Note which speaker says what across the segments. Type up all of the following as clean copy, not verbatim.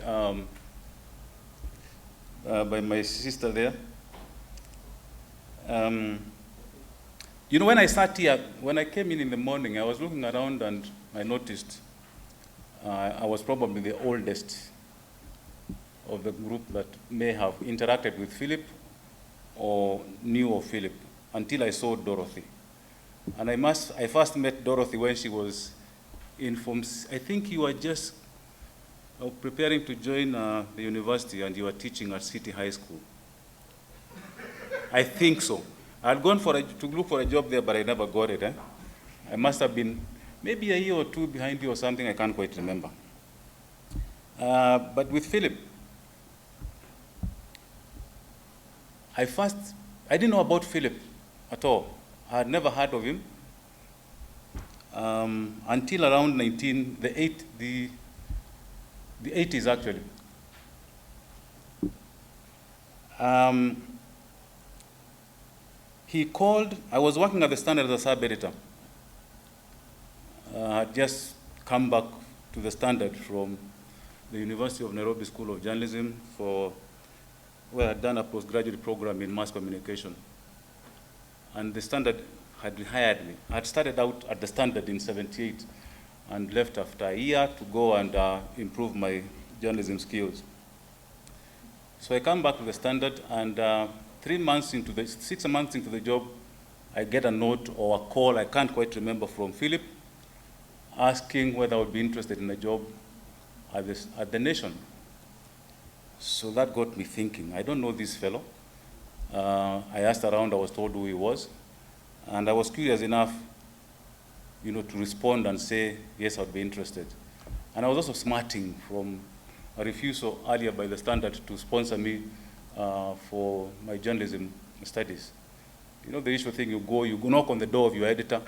Speaker 1: um, by my sister there. When I sat here, when I came in the morning, I was looking around and I noticed I was probably the oldest of the group that may have interacted with Philip or knew of Philip until I saw Dorothy. And I first met Dorothy when she was I think you were just preparing to join the university and you were teaching at City High School. I think so. I had gone to look for a job there, but I never got it. I must have been maybe a year or two behind you or something, I can't quite remember. But with Philip, I didn't know about Philip at all. I had never heard of him until around the 80s actually. He called. I was working at the Standard as a sub-editor. I had just come back to the Standard from the University of Nairobi School of Journalism where I had done a postgraduate program in mass communication. And the Standard had hired me. I had started out at the Standard in '78 and left after a year to go and improve my journalism skills. So I come back to the Standard, and 6 months into the job, I get a note or a call, I can't quite remember, from Philip, asking whether I would be interested in a job at the Nation. So that got me thinking. I don't know this fellow. I asked around, I was told who he was, and I was curious enough, to respond and say, yes, I'd be interested. And I was also smarting from a refusal earlier by the Standard to sponsor me for my journalism studies. The usual thing, you go knock on the door of your editor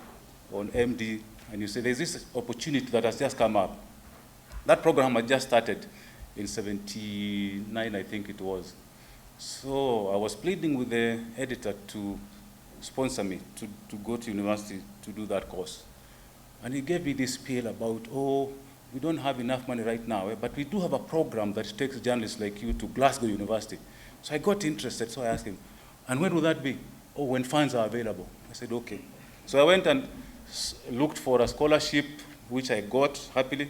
Speaker 1: or an MD, and you say, there's this opportunity that has just come up. That program had just started in '79, I think it was. So I was pleading with the editor to sponsor me to go to university to do that course. And he gave me this spiel about, we don't have enough money right now, but we do have a program that takes journalists like you to Glasgow University. So I got interested, so I asked him, and when will that be? When funds are available. I said, okay. So I went and looked for a scholarship, which I got happily,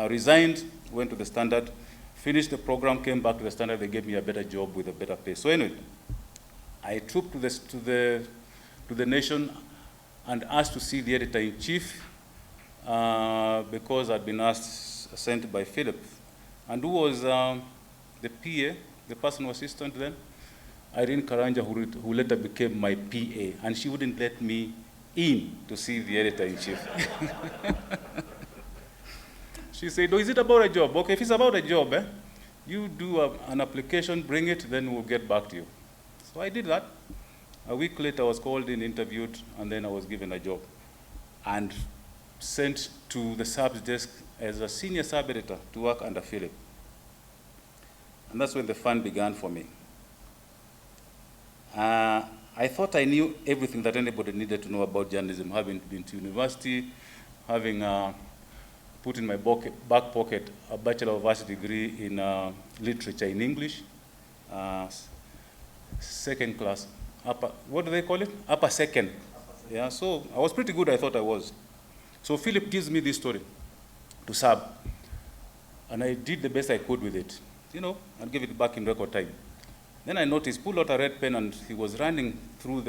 Speaker 1: resigned, went to the Standard, finished the program, came back to the Standard, they gave me a better job with a better pay. So anyway, I trooped to the Nation and asked to see the editor-in-chief because I'd been sent by Philip. And who was the PA, the personal assistant then? Irene Karanja, who later became my PA, and she wouldn't let me in to see the editor-in-chief. She said, is it about a job? Okay, if it's about a job, you do an application, bring it, then we'll get back to you. So I did that. A week later, I was called in, interviewed, and then I was given a job and sent to the subs desk as a senior sub-editor to work under Philip. And that's when the fun began for me. I thought I knew everything that anybody needed to know about journalism, having been to university, having put in my back pocket a Bachelor of Arts degree in literature in English, second class, what do they call it? Upper second. Yeah, so I was pretty good, I thought I was. So Philip gives me this story to sub, and I did the best I could with it, and give it back in record time. Then I noticed, pulled out a red pen, and he was running through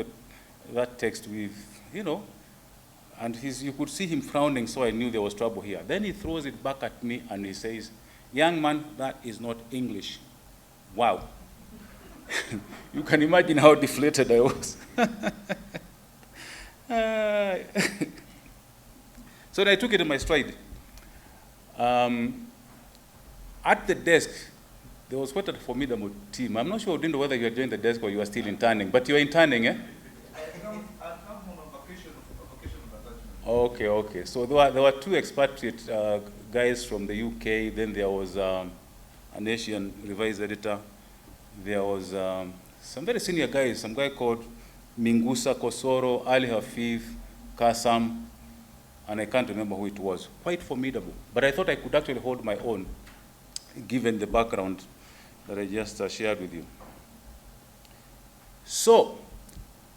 Speaker 1: that text with, and you could see him frowning, so I knew there was trouble here. Then he throws it back at me, and he says, young man, that is not English. Wow. You can imagine how deflated I was. So I took it in my stride. At the desk, there was quite a formidable team. I'm not sure, whether you had joined the desk or you were still interning, but you were interning, eh?
Speaker 2: I come from a vacation attachment.
Speaker 1: Okay. So there were two expatriate guys from the UK. Then there was an Asian revised editor. There was some very senior guys, some guy called Mingusa Kosoro, Ali Hafif, Kasam, and I can't remember who it was. Quite formidable. But I thought I could actually hold my own. given the background that I just shared with you. So,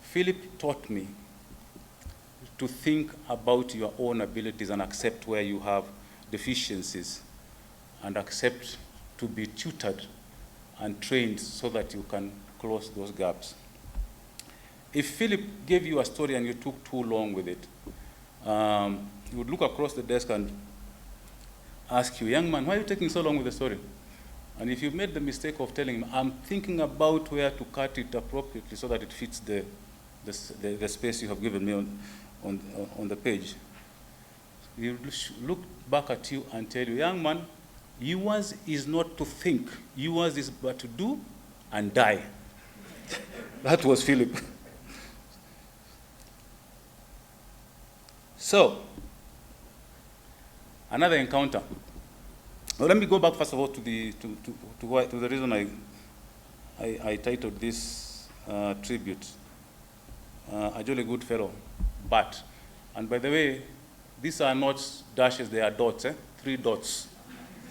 Speaker 1: Philip taught me to think about your own abilities and accept where you have deficiencies and accept to be tutored and trained so that you can close those gaps. If Philip gave you a story and you took too long with it, he would look across the desk and ask you, young man, why are you taking so long with the story? And if you made the mistake of telling him, I'm thinking about where to cut it appropriately so that it fits the space you have given me on the page, he would look back at you and tell you, young man, yours is not to think. Yours is but to do and die. That was Philip. So, another encounter. Well, let me go back first of all to the reason I titled this tribute, a jolly good fellow, but, and by the way, these are not dashes, they are dots, 3 dots.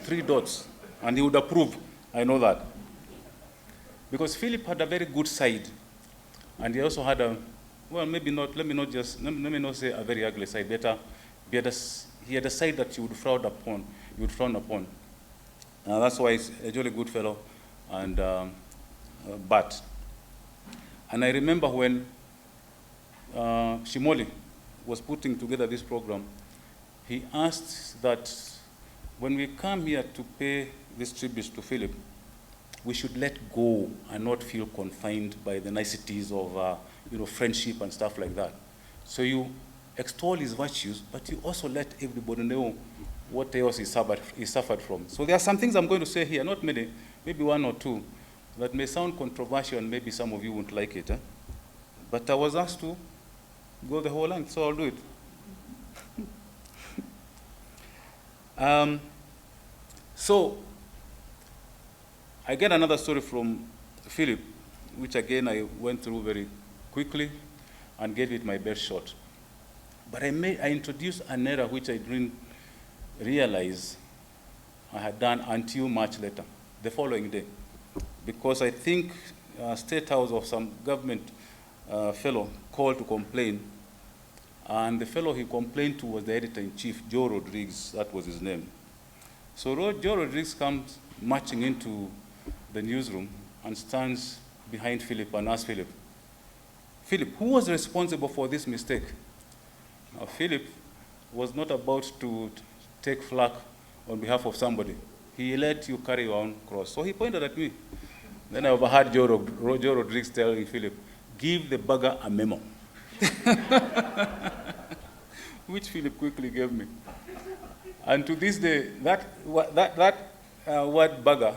Speaker 1: 3 dots, and he would approve, I know that. Because Philip had a very good side, and he also had a, well, maybe not, let me not say a very ugly side, better, he had a side that you would frown upon. That's why he's a jolly good fellow, and but. And I remember when Shimoli was putting together this program, he asked that when we come here to pay this tribute to Philip, we should let go and not feel confined by the niceties of friendship and stuff like that. So you extol his virtues, but you also let everybody know what else he suffered from. So there are some things I'm going to say here, not many, maybe 1 or 2, that may sound controversial and maybe some of you won't like it. But I was asked to go the whole length, so I'll do it. So I get another story from Philip, which again I went through very quickly and gave it my best shot. But I introduced an error which I didn't realize I had done until much later, the following day. Because I think State House or some government fellow called to complain, and the fellow he complained to was the editor-in-chief, Joe Rodriguez, that was his name. So Joe Rodriguez comes marching into the newsroom and stands behind Philip and asks Philip, who was responsible for this mistake? Now, Philip was not about to take flak on behalf of somebody. He let you carry your own cross. So he pointed at me. Then I overheard Joe Rodriguez telling Philip, give the bugger a memo. Which Philip quickly gave me. And to this day, that word bugger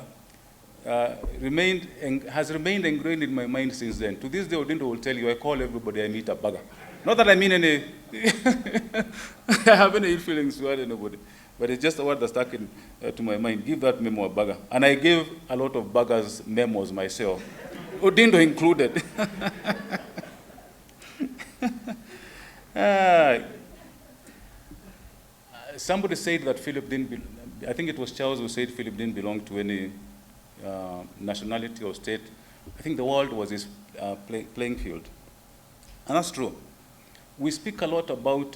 Speaker 1: has remained ingrained in my mind since then. To this day, Odindo will tell you, I call everybody I meet a bugger. Not that I mean any, I have any ill feelings toward anybody, but it's just a word that stuck to my mind. Give that memo a bugger. And I gave a lot of buggers memos myself, Odindo included. Somebody said that Philip didn't, I think it was Charles who said Philip didn't belong to any nationality or state. I think the world was his playing field. And that's true. We speak a lot about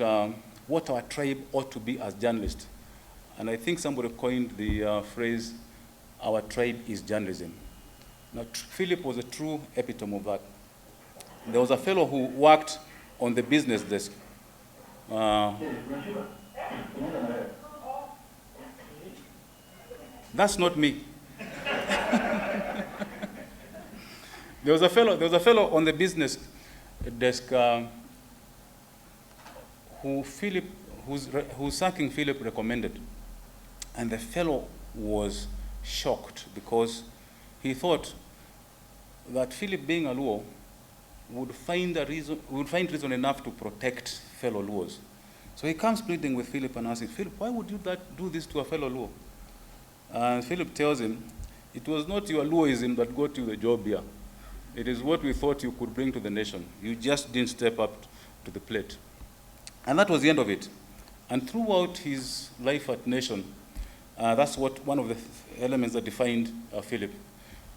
Speaker 1: what our tribe ought to be as journalists. And I think somebody coined the phrase, our tribe is journalism. Now, Philip was a true epitome of that. There was a fellow who worked on the business desk. That's not me. There was a fellow on the business desk who Sacking Philip recommended. And the fellow was shocked because he thought that Philip, being a Luo, would find reason enough to protect fellow Luos. So he comes pleading with Philip and asking, Philip, why would you do this to a fellow Luo? And Philip tells him, it was not your Luoism that got you the job here. It is what we thought you could bring to the nation. You just didn't step up to the plate. And that was the end of it. And throughout his life at Nation, That's one of the elements that defined Philip.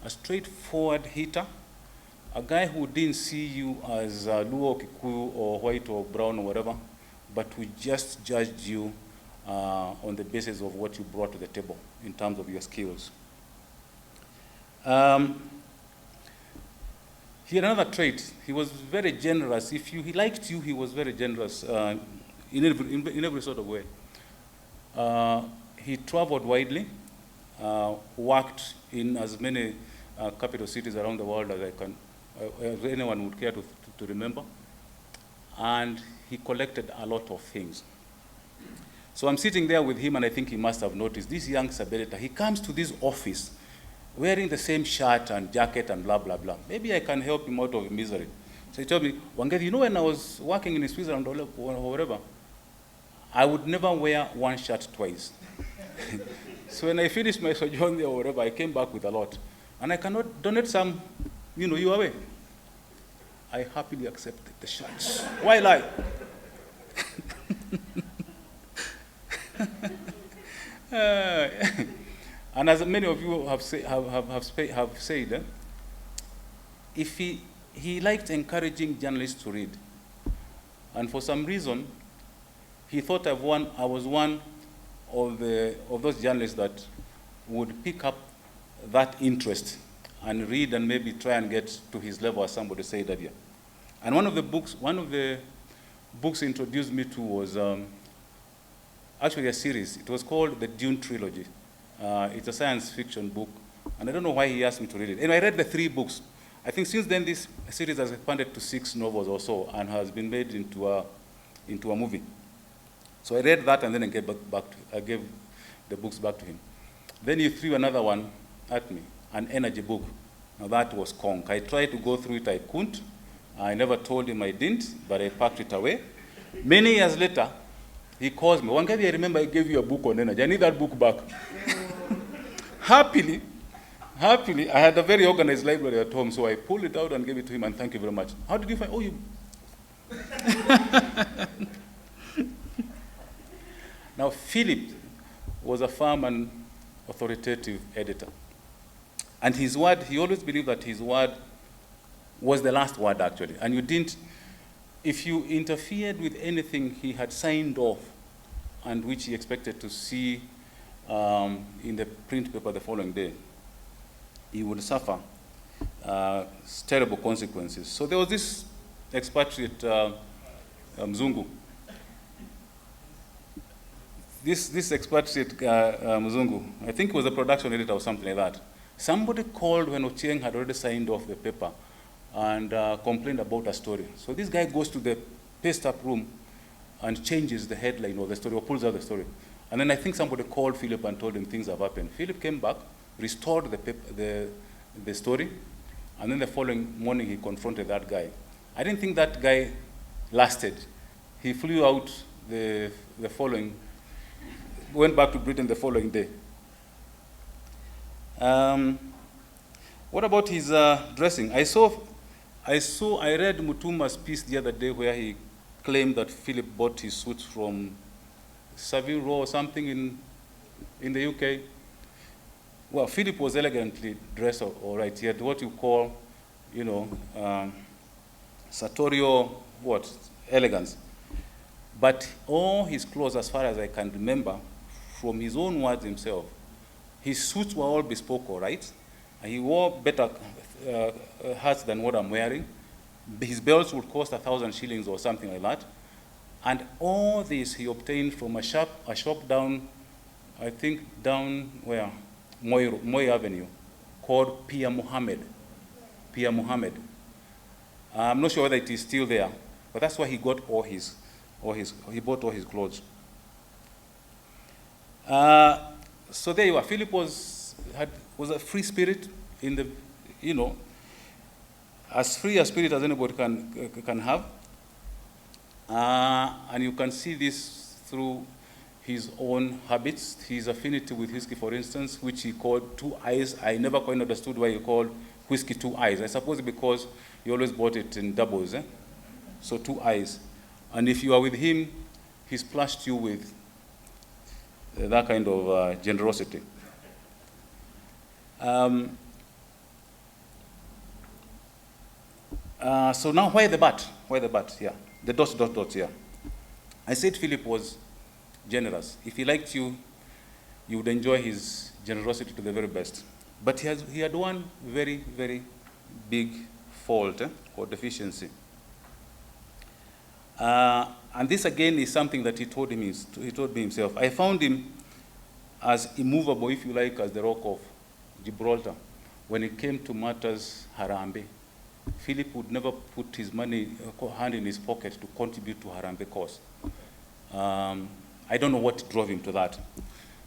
Speaker 1: A straightforward hitter, a guy who didn't see you as Luo, Kikuyu, or white or brown or whatever, but who just judged you on the basis of what you brought to the table in terms of your skills. He had another trait. He was very generous. If he liked you, he was very generous in every sort of way. He traveled widely, worked in as many capital cities around the world as anyone would care to remember. And he collected a lot of things. So I'm sitting there with him, and I think he must have noticed this young Sabeleta. He comes to this office wearing the same shirt and jacket and blah, blah, blah. Maybe I can help him out of misery. So he told me, Wangethi, you know, when I was working in Switzerland or whatever, I would never wear one shirt twice. So when I finished my sojourn there or whatever, I came back with a lot. And I cannot donate some, you away. I happily accepted the shirts. Why lie? And as many of you have said, if he liked encouraging journalists to read, and for some reason, he thought I was one of those journalists that would pick up that interest and read and maybe try and get to his level, as somebody said earlier. And one of the books he introduced me to was actually a series. It was called the Dune Trilogy. It's a science fiction book, and I don't know why he asked me to read it. And I read the 3 books. I think since then this series has expanded to 6 novels or so and has been made into a movie. So I read that, and then I gave the books back to him. Then he threw another one at me, an energy book. Now that was conk. I tried to go through it, I couldn't. I never told him I didn't, but I packed it away. Many years later, he calls me, Wangethi, I remember I gave you a book on energy. I need that book back. Happily, I had a very organized library at home, so I pulled it out and gave it to him, and thank you very much. How did you find? Oh, you. Now, Philip was a firm and authoritative editor. And his word, he always believed that his word was the last word, actually. And you didn't, if you interfered with anything he had signed off and which he expected to see in the print paper the following day, he would suffer terrible consequences. So there was this expatriate Mzungu. This expatriate Mzungu, I think he was a production editor or something like that. Somebody called when Ochieng had already signed off the paper and complained about a story. So this guy goes to the paste-up room and changes the headline of the story or pulls out the story. And then I think somebody called Philip and told him things have happened. Philip came back, restored the story, and then the following morning he confronted that guy. I didn't think that guy lasted. He flew out went back to Britain the following day. What about his dressing? I read Mutuma's piece the other day where he claimed that Philip bought his suits from Savile Row or something in the UK. Well, Philip was elegantly dressed, all right. He had what you call, sartorial, elegance. But all his clothes, as far as I can remember, from his own words himself, his suits were all bespoke, all right? And he wore better hats than what I'm wearing. His belts would cost 1,000 shillings or something like that. And all this he obtained from a shop down, I think down where? Moy Avenue, called Pia Mohammed. I'm not sure whether it is still there, but that's where he got he bought all his clothes. So there you are. Philip was a free spirit in the, as free a spirit as anybody can have. And you can see this through his own habits, his affinity with whiskey, for instance, which he called 2 eyes. I never quite understood why he called whiskey 2 eyes. I suppose because he always bought it in doubles, So 2 eyes. And if you are with him, he splashed you with that kind of generosity. So now, why the but? Why the but? Yeah, the dots, dots, dots. Yeah, I said Philip was generous. If he liked you, you would enjoy his generosity to the very best. But he had one very, very big fault or deficiency. And this again is something that he told me himself. I found him as immovable, if you like, as the rock of Gibraltar. When it came to matters Harambee, Philip would never put his hand in his pocket to contribute to Harambee cause. I don't know what drove him to that.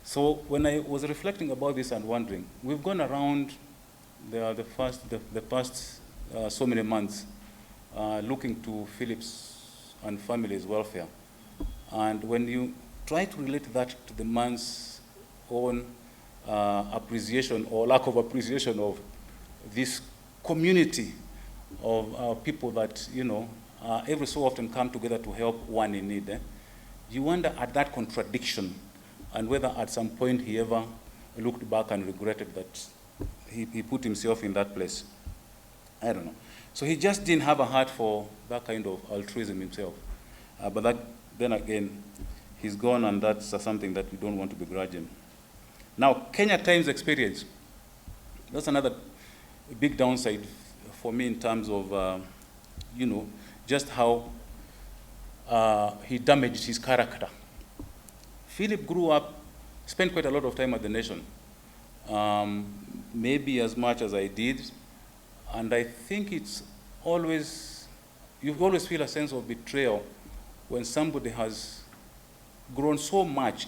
Speaker 1: So when I was reflecting about this and wondering, we've gone around the past so many months looking to Philip's and family's welfare. And when you try to relate that to the man's own appreciation or lack of appreciation of this community of people that, every so often come together to help one in need, you wonder at that contradiction and whether at some point he ever looked back and regretted that he put himself in that place. I don't know. So he just didn't have a heart for that kind of altruism himself. But then again, he's gone, and that's something that we don't want to begrudge him. Now, Kenya Times experience, that's another big downside for me in terms of, just how he damaged his character. Philip grew up, spent quite a lot of time at the Nation, maybe as much as I did, and I think you always feel a sense of betrayal when somebody has grown so much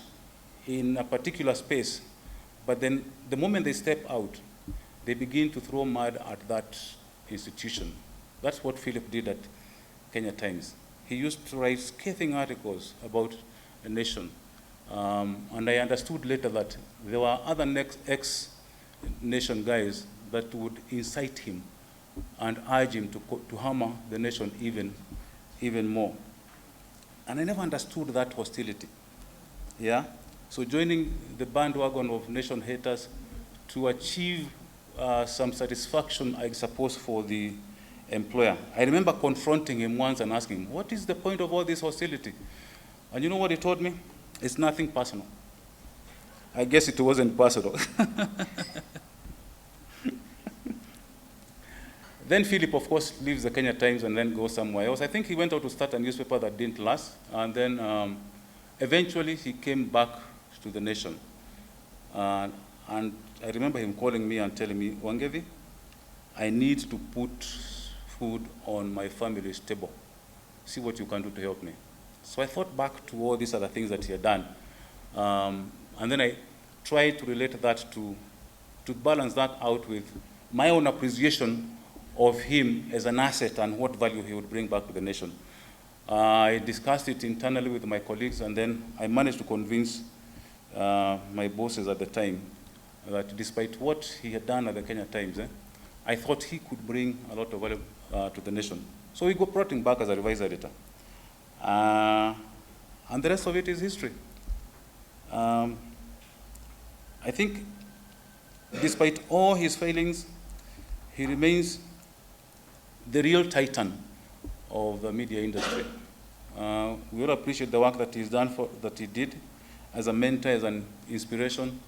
Speaker 1: in a particular space, but then the moment they step out, they begin to throw mud at that institution. That's what Philip did at Kenya Times. He used to write scathing articles about the Nation. And I understood later that there were other ex-Nation guys that would incite him and urge him to hammer the Nation even more. And I never understood that hostility. Yeah? So joining the bandwagon of Nation haters to achieve some satisfaction, I suppose, for the employer. I remember confronting him once and asking him, what is the point of all this hostility? And you know what he told me? It's nothing personal. I guess it wasn't personal. Then Philip, of course, leaves the Kenya Times and then goes somewhere else. I think he went out to start a newspaper that didn't last. And then eventually he came back to the Nation. And I remember him calling me and telling me, Wangethi, I need to put food on my family's table. See what you can do to help me. So I thought back to all these other things that he had done. And then I tried to relate that to balance that out with my own appreciation of him as an asset and what value he would bring back to the Nation. I discussed it internally with my colleagues, and then I managed to convince my bosses at the time that despite what he had done at the Kenya Times, I thought he could bring a lot of value to the Nation. So we brought him back as a revised editor. And the rest of it is history. I think despite all his failings, he remains the real titan of the media industry. We all appreciate the work that he's done, that he did as a mentor, as an inspiration,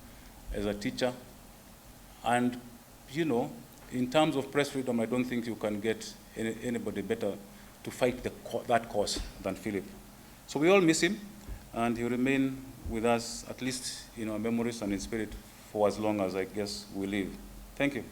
Speaker 1: as a teacher. And, in terms of press freedom, I don't think you can get anybody better to fight that cause than Philip. So we all miss him, and he'll remain with us, at least in our memories and in spirit, for as long as I guess we live. Thank you.